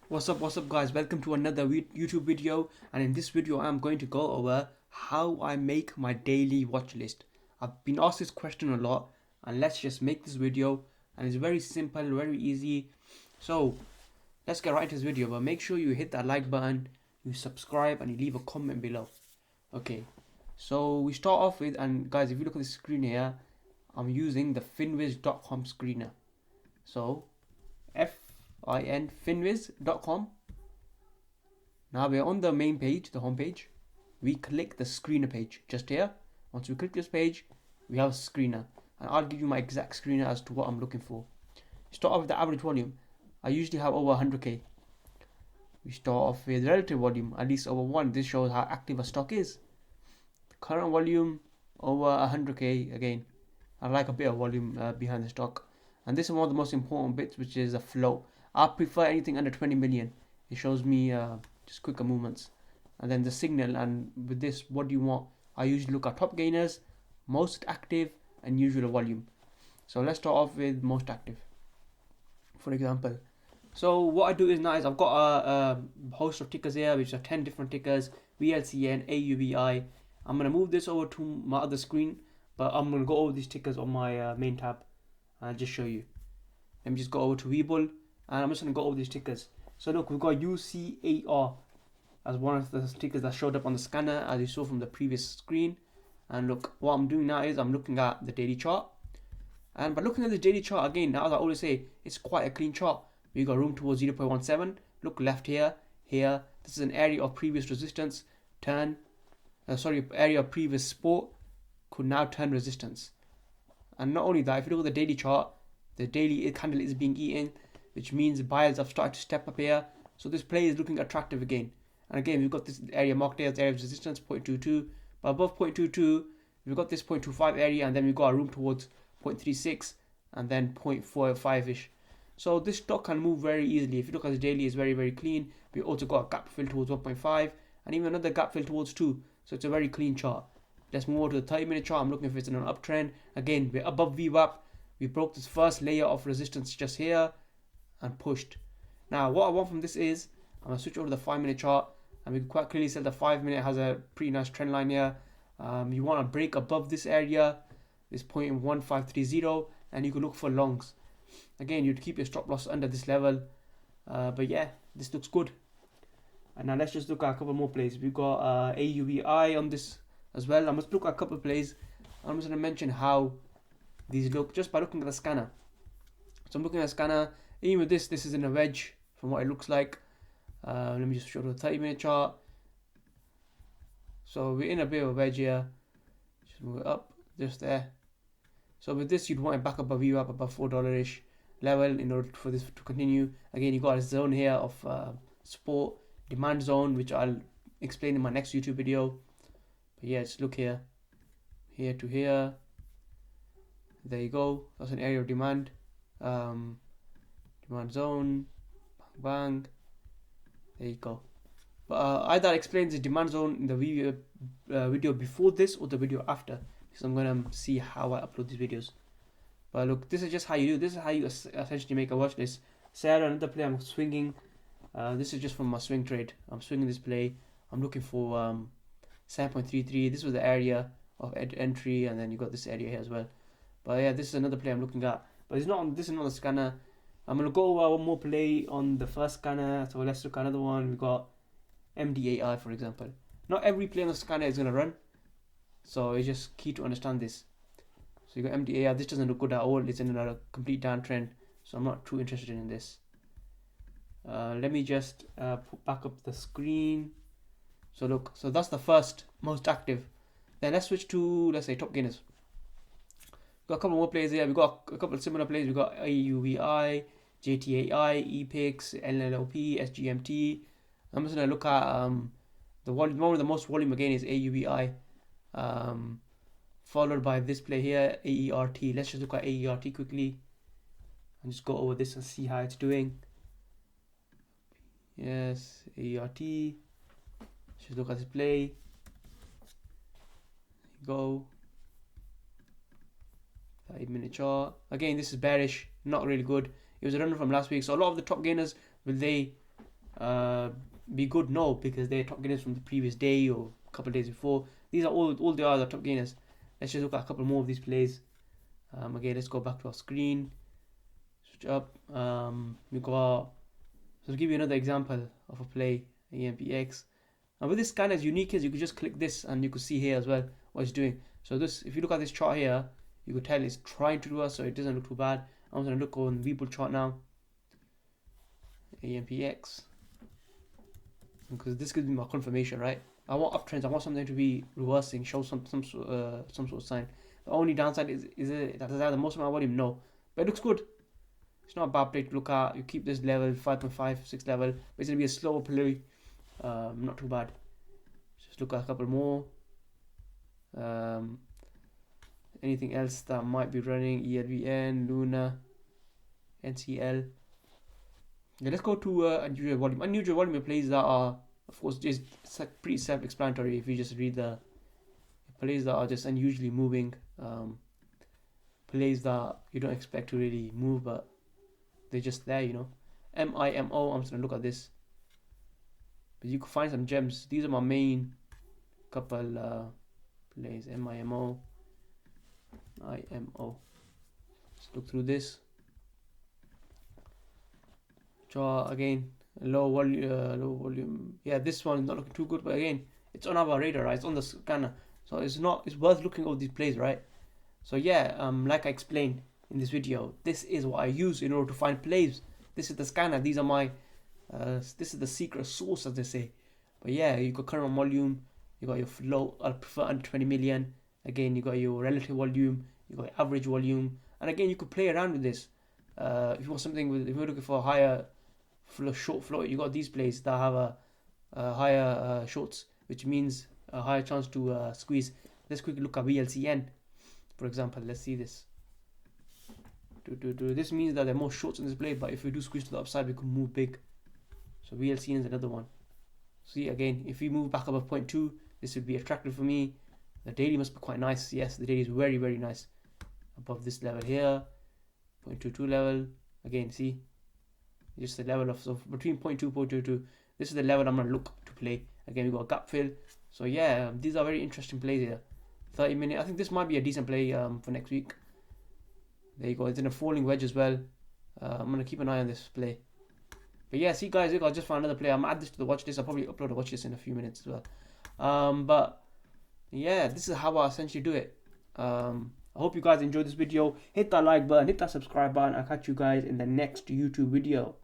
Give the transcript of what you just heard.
What's up guys, welcome to another YouTube video, and in this video I'm going to go over how I make my daily watch list. I've been asked this question a lot, and let's just make this video, and it's very simple, very easy. So let's get right into this video, but make sure you hit that like button, you subscribe, and you leave a comment below. Okay, so we start off with, and guys, if you look at the screen here, I'm using the finviz.com screener. So finviz.com. Now we're on the main page, the home page. We click the screener page just here. Once we click this page, we have a screener, and I'll give you my exact screener as to what I'm looking for. Start off with the average volume. I usually have over 100k. We start off with relative volume, at least over 1. This shows how active a stock is. The current volume over 100k again. I like a bit of volume behind the stock. And this is one of the most important bits, which is a flow. I prefer anything under 20 million. It shows me just quicker movements. And then the signal, and with this, what do you want? I usually look at top gainers, most active, and usual volume. So let's start off with most active, for example. So what I do is I've got a host of tickers here, which are 10 different tickers: VLCN, AUVI. I'm going to move this over to my other screen, but I'm going to go over these tickers on my main tab. I'll just show you. Let me just go over to Webull, and I'm just going to go over these tickers. So look, we've got UCAR as one of the stickers that showed up on the scanner, as you saw from the previous screen. And look, what I'm doing now is I'm looking at the daily chart. And by looking at the daily chart again, now as I always say, it's quite a clean chart. We got room towards 0.17. Look left here, here. This is an area of previous resistance. Area of previous support could now turn resistance. And not only that, if you look at the daily chart, the daily candle is being eaten, which means buyers have started to step up here. So this play is looking attractive again. And again, we've got this area marked here as area of resistance, 0.22. But above 0.22, we've got this 0.25 area, and then we've got a room towards 0.36 and then 0.45-ish. So this stock can move very easily. If you look at the daily, it's very, very clean. We also got a gap fill towards 1.5 and even another gap fill towards 2. So it's a very clean chart. Let's move over to the 30-minute chart. I'm looking if it's in an uptrend. Again, we're above VWAP. We broke this first layer of resistance just here and pushed. Now, what I want from this is, I'm going to switch over to the 5-minute chart, and we can quite clearly see the 5-minute has a pretty nice trend line here. You want to break above this area, this 0.1530, and you can look for longs. Again, you'd keep your stop loss under this level. But yeah, this looks good. And now let's just look at a couple more plays. We've got AUVI on this as well. I must look at a couple of plays. I'm just going to mention how these look just by looking at the scanner. So I'm looking at the scanner. Even with this is in a wedge from what it looks like. Let me just show the 30-minute chart. So we're in a bit of a wedge here. Just move it up, just there. So with this, you'd want it back above VWAP, above $4-ish level in order for this to continue. Again, you got a zone here of support, demand zone, which I'll explain in my next YouTube video. But yeah, just look here, here to here. There you go. That's an area of demand. Demand zone, bang, bang. There you go. But either explains the demand zone in the video before this or the video after, because I'm gonna see how I upload these videos. But look, this is just how you do. This is how you essentially make a watch list. Say I another play, I'm swinging. This is just from my swing trade. I'm swinging this play. I'm looking for 7.33. This was the area of entry, and then you got this area here as well. But yeah, this is another play I'm looking at. But it's not on. This is not the scanner. I'm gonna go over one more play on the first scanner. So let's look at another one. We got MDAI, for example. Not every play on the scanner is gonna run. So it's just key to understand this. So you got MDAI. This doesn't look good at all. It's in a complete downtrend. So I'm not too interested in this. Let me just put back up the screen. So look, so that's the first most active. Then let's switch to, let's say, top gainers. We've got a couple more plays here. We've got a couple of similar plays. We've got AUVI, JTAI, EPIX, LLOP, SGMT. I'm just going to look at the one with the most volume again is AUVI. Followed by this play here, AERT. Let's just look at AERT quickly and just go over this and see how it's doing. Yes, AERT. Just look at this play. There you go. 5-minute chart. Again, this is bearish, not really good. It was a runner from last week. So a lot of the top gainers, will they be good? No, because they're top gainers from the previous day or a couple of days before. These are all they are the top gainers. Let's just look at a couple more of these plays. Again, let's go back to our screen. Switch up. We got. So to give you another example of a play, EMPX. And with this scanner, as unique as you could just click this and you could see here as well what it's doing. So this, if you look at this chart here, you could tell it's trying to do us, so it doesn't look too bad. I'm going to look on the VBull chart now. AMPX. Because this gives me my confirmation, right? I want uptrends. I want something to be reversing, show some sort of sign. The only downside is it that has the most amount of volume? No, but it looks good. It's not a bad play to look at. You keep this level 5.5, 6 level. But it's gonna be a slower play. Not too bad. Just look at a couple more. Anything else that might be running? ELVN, Luna, NCL. Yeah, let's go to unusual volume. Unusual volume plays that are, of course, just pretty self-explanatory if you just read the plays that are just unusually moving. Plays that you don't expect to really move, but they're just there, you know. MIMO, I'm just gonna look at this. But you can find some gems. These are my main couple plays. MIMO, IMO. Let's look through this. Chart again, low volume. Yeah, this one is not looking too good, but again, it's on our radar, right? It's on the scanner, so it's worth looking over these plays, right? So yeah, like I explained in this video, this is what I use in order to find plays. This is the scanner. These are my this is the secret sauce, as they say. But yeah, you got current volume, you got your flow. I prefer under 20 million. Again, you got your relative volume, you got your average volume, and again, you could play around with this. If you want something with, if you're looking for a higher short float, you got these plays that have a higher shorts, which means a higher chance to squeeze. Let's quickly look at VLCN, for example. Let's see this. This means that there are more shorts in this play, but if we do squeeze to the upside, we could move big. So VLCN is another one. See, again, if we move back above 0.2, this would be attractive for me. The daily must be quite nice. Yes, the daily is very, very nice. Above this level here, 0.22 level. Again, see, just the level of, so between 0.2 0.22. This is the level I'm gonna look to play. Again, we got a gap fill. So yeah, these are very interesting plays here. 30-minute. I think this might be a decent play for next week. There you go. It's in a falling wedge as well. I'm gonna keep an eye on this play. But yeah, see guys, I just found another play. I'm gonna add this to the watch list. I'll probably upload a watch list in a few minutes as well. But yeah, this is how I essentially do it. I hope you guys enjoyed this video. Hit that like button, hit that subscribe button. I'll catch you guys in the next YouTube video.